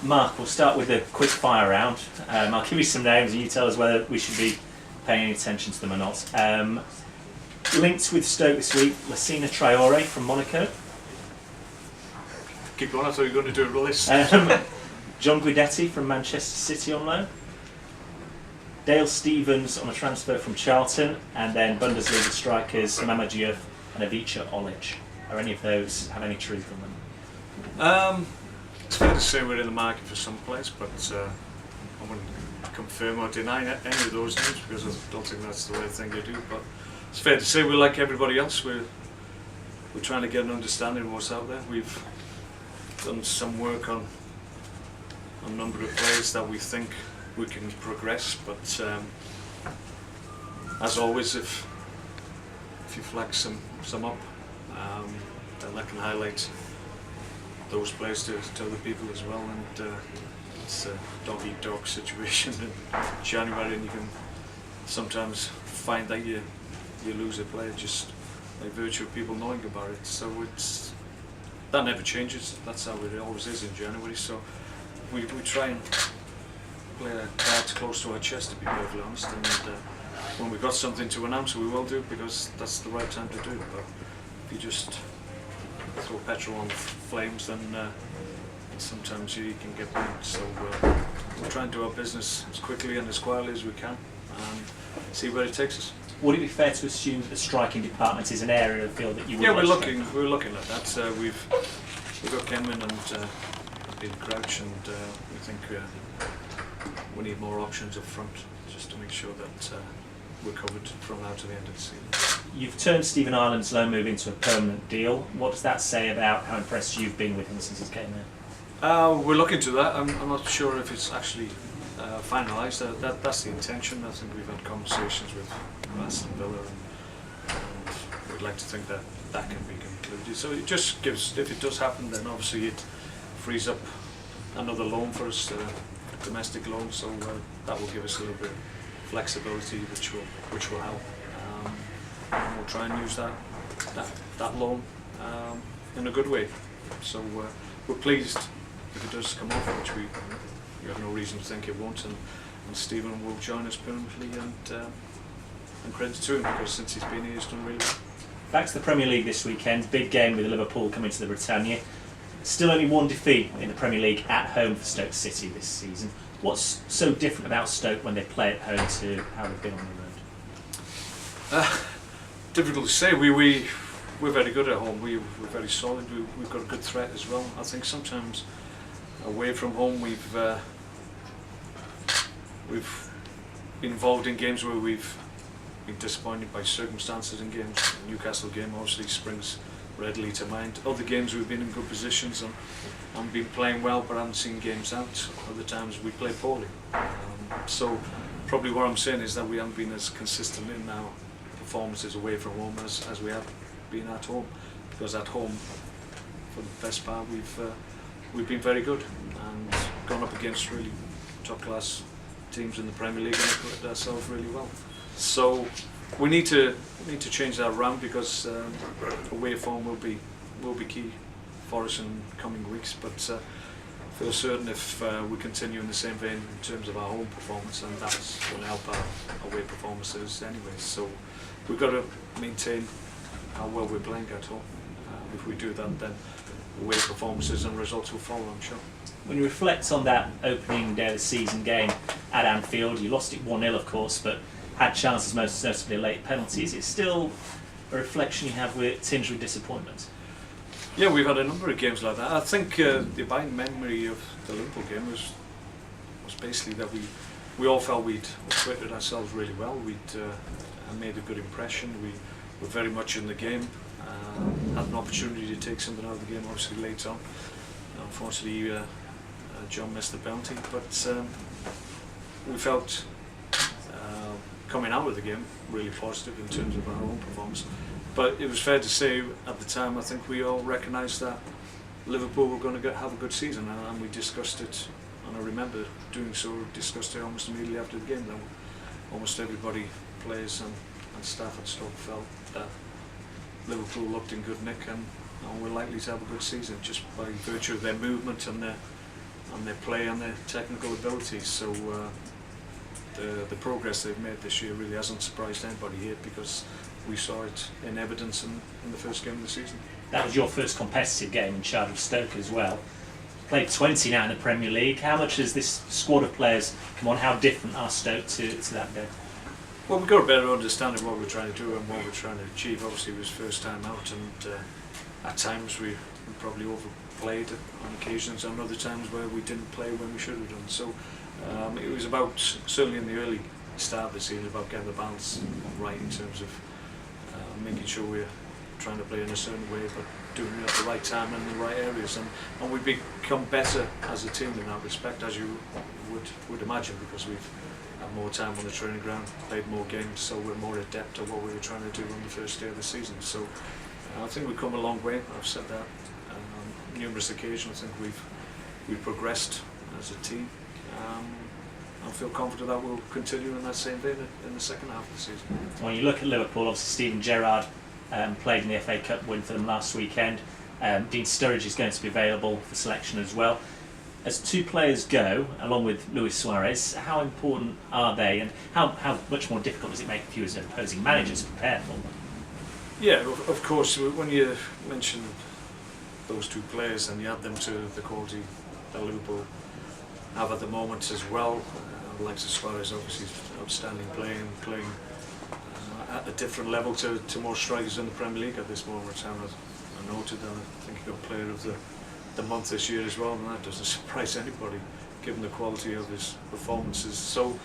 Mark, we'll start with a quick fire round. I'll give you some names and you tell us whether we should be paying any attention to them or not. Linked with Stoke this week, Lassina Traore from Monaco. Keep going, I thought you were going to do a list. John Guidetti from Manchester City on loan. Dale Stevens on a transfer from Charlton, and then Bundesliga strikers Mama Diouf and Ivica Olic. Are any of those have any truth on them? It's fair to say we're in the market for some players, but I wouldn't confirm or deny any of those names because I don't think that's the right thing to do. But it's fair to say we're like everybody else. We're trying to get an understanding of what's out there. We've done some work on a number of players that we think we can progress, but as always, if you flag some up, then that can highlight those players to other people as well, and it's a dog-eat-dog situation in January, and you can sometimes find that you lose a player just by virtue of people knowing about it. So that never changes. That's how it always is in January. So we try and play our cards close to our chest, to be perfectly honest, and when we've got something to announce we will do, because that's the right time to do it. But if you just throw petrol on flames, then sometimes you can get burned. So we'll try and do our business as quickly and as quietly as we can and see where it takes us. Would it be fair to assume that the striking department is an area of the field that you would? Yeah, we're looking at that. We've got Kenman and been Crouch, and we think we need more options up front just to make sure that we're covered from now to the end of the season. You've turned Stephen Ireland's loan move into a permanent deal. What does that say about how impressed you've been with him since he came in? We're looking to that. I'm not sure if it's actually finalised. That's the intention. I think we've had conversations with Aston Villa, and we'd like to think that that can be concluded. So it just gives, if it does happen, then obviously it frees up another loan for us, domestic loan. So that will give us a little bit of flexibility, which will help. And we'll try and use that loan in a good way. So we're pleased if it does come off, which we have no reason to think it won't, and Stephen will join us permanently, and credit to him, because since he's been here he's done really well. Back to the Premier League this weekend, big game with Liverpool coming to the Britannia. Still only one defeat in the Premier League at home for Stoke City this season. What's so different about Stoke when they play at home to how they've been on the road? Difficult to say. We're very good at home. We're very solid. We've got a good threat as well. I think sometimes away from home we've been involved in games where we've been disappointed by circumstances in games. The Newcastle game obviously springs readily to mind. Other games we've been in good positions and been playing well, but haven't seen games out. Other times we play poorly. So probably what I'm saying is that we haven't been as consistent in our performances away from home as we have been at home, because at home for the best part we've been very good and gone up against really top class teams in the Premier League and put ourselves really well. So we need to change that around, because away form will be key for us in coming weeks. But I feel certain if we continue in the same vein in terms of our home performance, and that's going to help our away performances anyway. So we've got to maintain how well we're playing at home. If we do that, then away performances and results will follow, I'm sure. When you reflect on that opening day of the season game at Anfield, you lost it 1-0 of course, but had chances, most notably late penalties. It's still a reflection you have tinged with disappointment. Yeah, we've had a number of games like that. I think the abiding memory of the Liverpool game was basically that we all felt we'd acquitted ourselves really well. We'd made a good impression. We were very much in the game. Had an opportunity to take something out of the game, obviously late on. Unfortunately, John missed the penalty, but we felt coming out of the game really positive in terms of our own performance. But it was fair to say at the time, I think we all recognised that Liverpool were going to have a good season, and we discussed it, and I remember doing so, discussed it almost immediately after the game, that almost everybody, players and staff at Stoke, felt that Liverpool looked in good nick and were likely to have a good season just by virtue of their movement and their play and their technical abilities. So the progress they've made this year really hasn't surprised anybody here, because we saw it in evidence in the first game of the season. That was your first competitive game in charge of Stoke as well. Played 20 now in the Premier League. How much has this squad of players come on? How different are Stoke to that game? Well, we've got a better understanding of what we're trying to do and what we're trying to achieve. Obviously, it was first time out, and at times we probably overplayed on occasions, and other times where we didn't play when we should have done. So it was about, certainly in the early start of the season, about getting the balance right in terms of making sure we're trying to play in a certain way, but doing it at the right time and in the right areas. And we've become better as a team in that respect, as you would imagine, because we've had more time on the training ground, played more games, so we're more adept at what we were trying to do on the first day of the season. So I think we've come a long way. I've said that on numerous occasions. I think we've progressed as a team. I feel confident that we'll continue in that same vein in the second half of the season. When you look at Liverpool, obviously Steven Gerrard played in the FA Cup win for them last weekend. Dean Sturridge is going to be available for selection as well. As two players go, along with Luis Suarez, how important are they, and how much more difficult does it make for you as an opposing manager to prepare for them? Yeah, of course, when you mention those two players and you add them to the quality that Liverpool have at the moment as well, like Suarez obviously outstanding playing at a different level to most strikers in the Premier League at this moment in time. I noted that I think he got player of the month this year as well, and that doesn't surprise anybody given the quality of his performances. So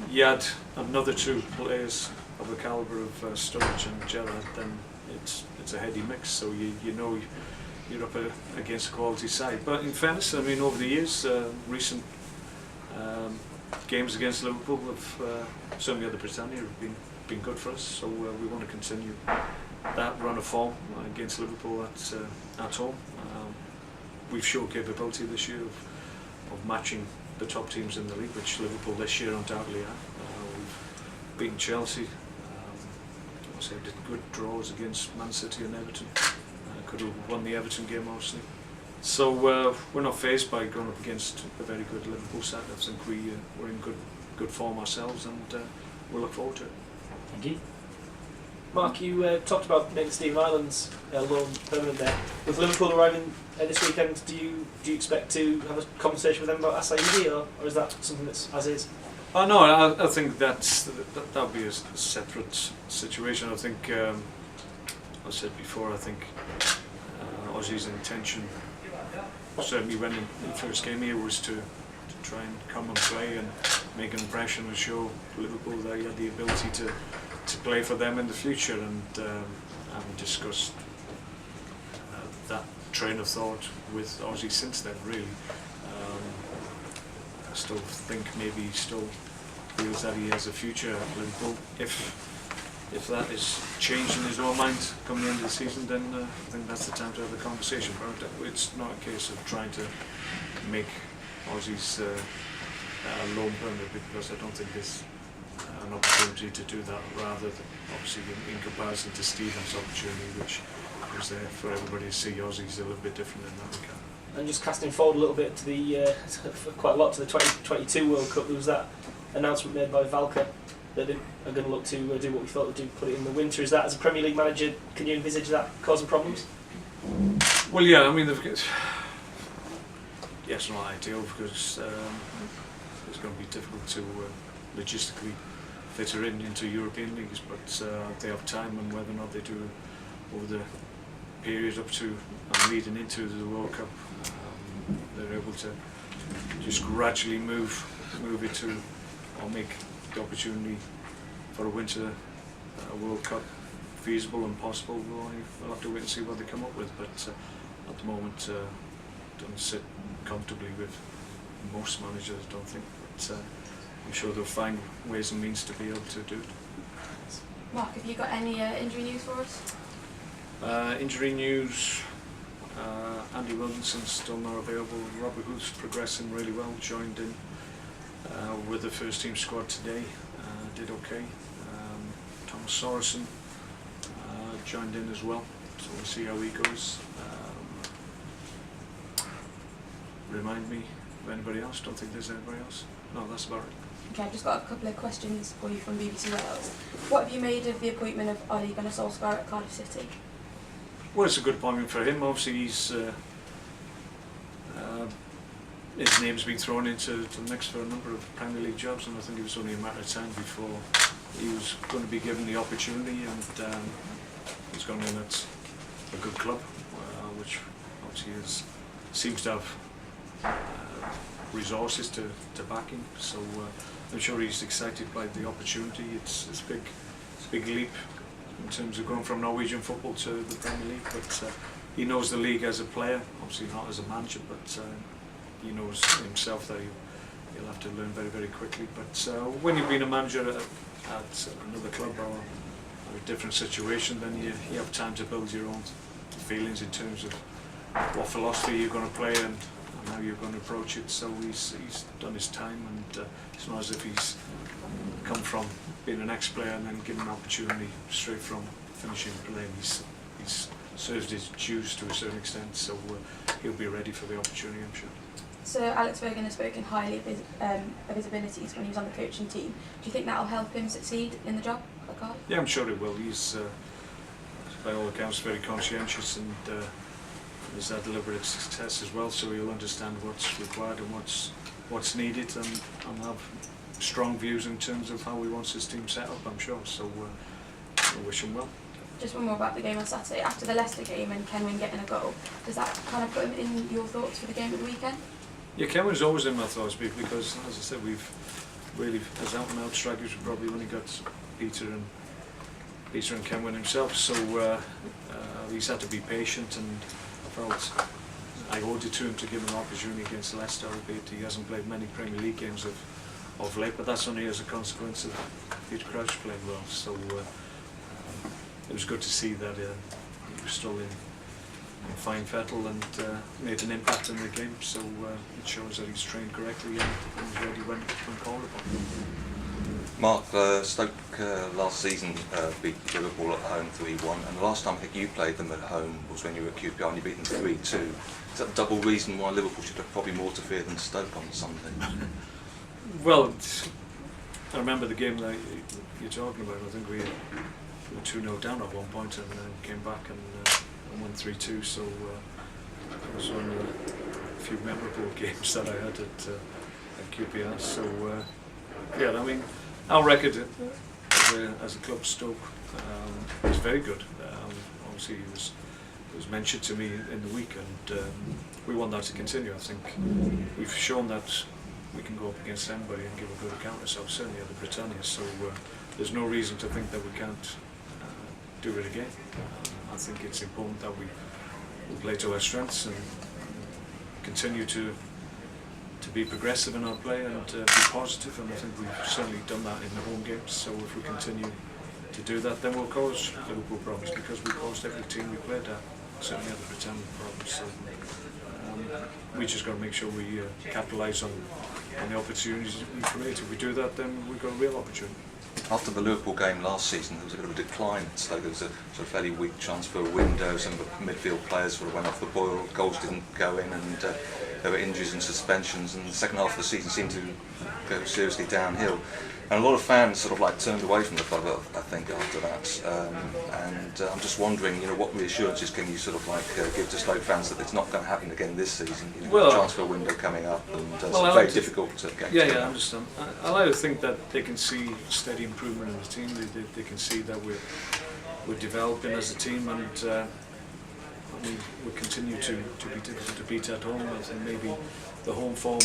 you add another two players of the calibre of Sturridge and Gerrard, then it's a heady mix, so you know you're up against a quality side. But in fairness, I mean, over the years, recent games against Liverpool have certainly at the Britannia have been good for us, so we want to continue that run of form against Liverpool at home. We've shown capability this year of matching the top teams in the league, which Liverpool this year undoubtedly are. We've beaten Chelsea, did good draws against Man City and Everton. Could have won the Everton game obviously. So we're not fazed by going up against a very good Liverpool side. I think we're in good form ourselves, and we'll look forward to it. Thank you. Mark, you talked about making Stephen Ireland's loan permanent there. With Liverpool arriving this weekend, do you expect to have a conversation with them about Assaidi, or is that something that's as is? Oh no, I think that'll be a separate situation. I think I said before, I think Ozzy's intention, certainly when he first came here, was to try and come and play and make an impression and show Liverpool that he had the ability to play for them in the future, and having discussed that train of thought with Ozzy since then, really. I still think maybe he still feels that he has a future at Liverpool. If that is changed in his own mind come the end of the season, then I think that's the time to have the conversation. But it's not a case of trying to make Ozzy's loan permanent, because I don't think there's an opportunity to do that, rather than obviously in comparison to Stephen's opportunity, which was there for everybody to see. Ozzy's a little bit different in that regard. And just casting forward a little bit to the quite a lot to the 2022 World Cup, there was that announcement made by Valka that they are going to look to do what we thought they'd do, put it in the winter. Is that, as a Premier League manager, can you envisage that causing problems? Well, yeah, I mean, it's not ideal, because it's going to be difficult to logistically fit her into European leagues, but they have time, and whether or not they do over the period up to and leading into the World Cup, they're able to just gradually move it to, or make the opportunity for a winter World Cup feasible and possible. We'll have to wait and see what they come up with, but at the moment don't sit comfortably with most managers, I don't think, but I'm sure they'll find ways and means to be able to do it. Mark, have you got any injury news for us? Injury news, Andy Williamson's still not available. Robert Huth's progressing really well, joined in with the first team squad today, did okay. Thomas Sorensen joined in as well, so we'll see how he goes. remind me of anybody else. Don't think there's anybody else. No, that's about it. Okay, I've just got a couple of questions for you from BBC Wales. What have you made of the appointment of Ole Gunnar Solskjaer at Cardiff City? Well, it's a good appointment for him. Obviously, his name's been thrown into the mix for a number of Premier League jobs, and I think it was only a matter of time before he was going to be given the opportunity, and he's gone in at a good club, which obviously seems to have resources to back him. So I'm sure he's excited by the opportunity. It's a big leap in terms of going from Norwegian football to the Premier League, but he knows the league as a player, obviously not as a manager, but he knows himself that he'll have to learn very, very quickly. But when you've been a manager at another club or a different situation, then you have time to build your own feelings in terms of what philosophy you're going to play and how you're going to approach it. So he's done his time, and it's not as if he's come from being an ex-player and then given an opportunity straight from finishing playing. He's served his dues to a certain extent, so he'll be ready for the opportunity, I'm sure. So Alex Ferguson has spoken highly of his abilities when he was on the coaching team. Do you think that will help him succeed in the job at Cardiff? Yeah, I'm sure it will. He's, by all accounts, very conscientious, and he's had deliberate success as well, so he'll understand what's required and what's needed, and have strong views in terms of how he wants his team set up, I'm sure. So I wish him well. Just one more about the game on Saturday. After the Leicester game and Kenwyn getting a goal, does that kind of put him in your thoughts for the game at the weekend? Yeah, Kenwyn's always in my thoughts, because, as I said, we've really, as out and out strikers, we've probably only got Peter and Kenwyn himself, so he's had to be patient, and I felt I owed it to him to give him an opportunity against Leicester, albeit he hasn't played many Premier League games of late, but that's only as a consequence of Peter Crouch playing well. So it was good to see that he was still in fine fettle and made an impact in the game, so it shows that he's trained correctly and he's ready when called upon. Mark, Stoke last season beat Liverpool at home 3-1, and the last time I think you played them at home was when you were at QPR and you beat them 3-2. Is that the double reason why Liverpool should have probably more to fear than Stoke on Sunday? Well, I remember the game that you're talking about. I think we were 2-0 down at one point and came back and won 3-2, so it was one of the few memorable games that I had at QPR. So yeah, I mean, our record as a club, Stoke, is very good. Obviously it was mentioned to me in the week, and we want that to continue. I think we've shown that we can go up against anybody and give a good account of ourselves, certainly at the Britannia, so there's no reason to think that we can't do it again. I think it's important that we play to our strengths and continue to be progressive in our play and be positive, and I think we've certainly done that in the home games. So if we continue to do that, then we'll cause Liverpool problems, because we caused every team we played at, certainly at the Britannia, problems. So we just got to make sure we capitalise on the opportunities we create. If we do that, then we've got a real opportunity. After the Liverpool game last season, there was a bit of a decline at Stoke. There was a sort of fairly weak transfer window. Some of the midfield players sort of went off the boil, goals didn't go in, and there were injuries and suspensions, and the second half of the season seemed to go seriously downhill. And a lot of fans sort of like turned away from the club, I think, after that. And I'm just wondering, what reassurances can you sort of like give to Stoke fans that it's not going to happen again this season? Well, transfer window coming up, and it's very difficult to get. Yeah, I understand. I like to think that they can see steady improvement in the team. They can see that we're developing as a team, and we continue to be difficult to beat at home. I think maybe the home form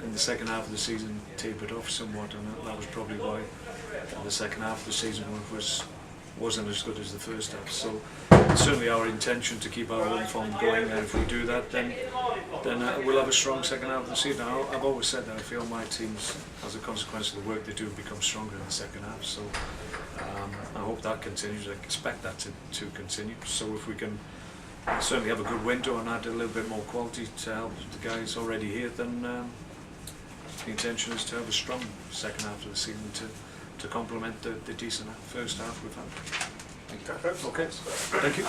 in the second half of the season tapered off somewhat, and that was probably why the second half of the season wasn't as good as the first half. So it's certainly our intention to keep our home form going, and if we do that, then we'll have a strong second half of the season. I've always said that I feel my teams, as a consequence of the work they do, become stronger in the second half. So I hope that continues. I expect that to continue. So if we can certainly have a good window and add a little bit more quality to help the guys already here, then the intention is to have a strong second half of the season to complement the decent first half we've had. Thank you. Okay, thank you.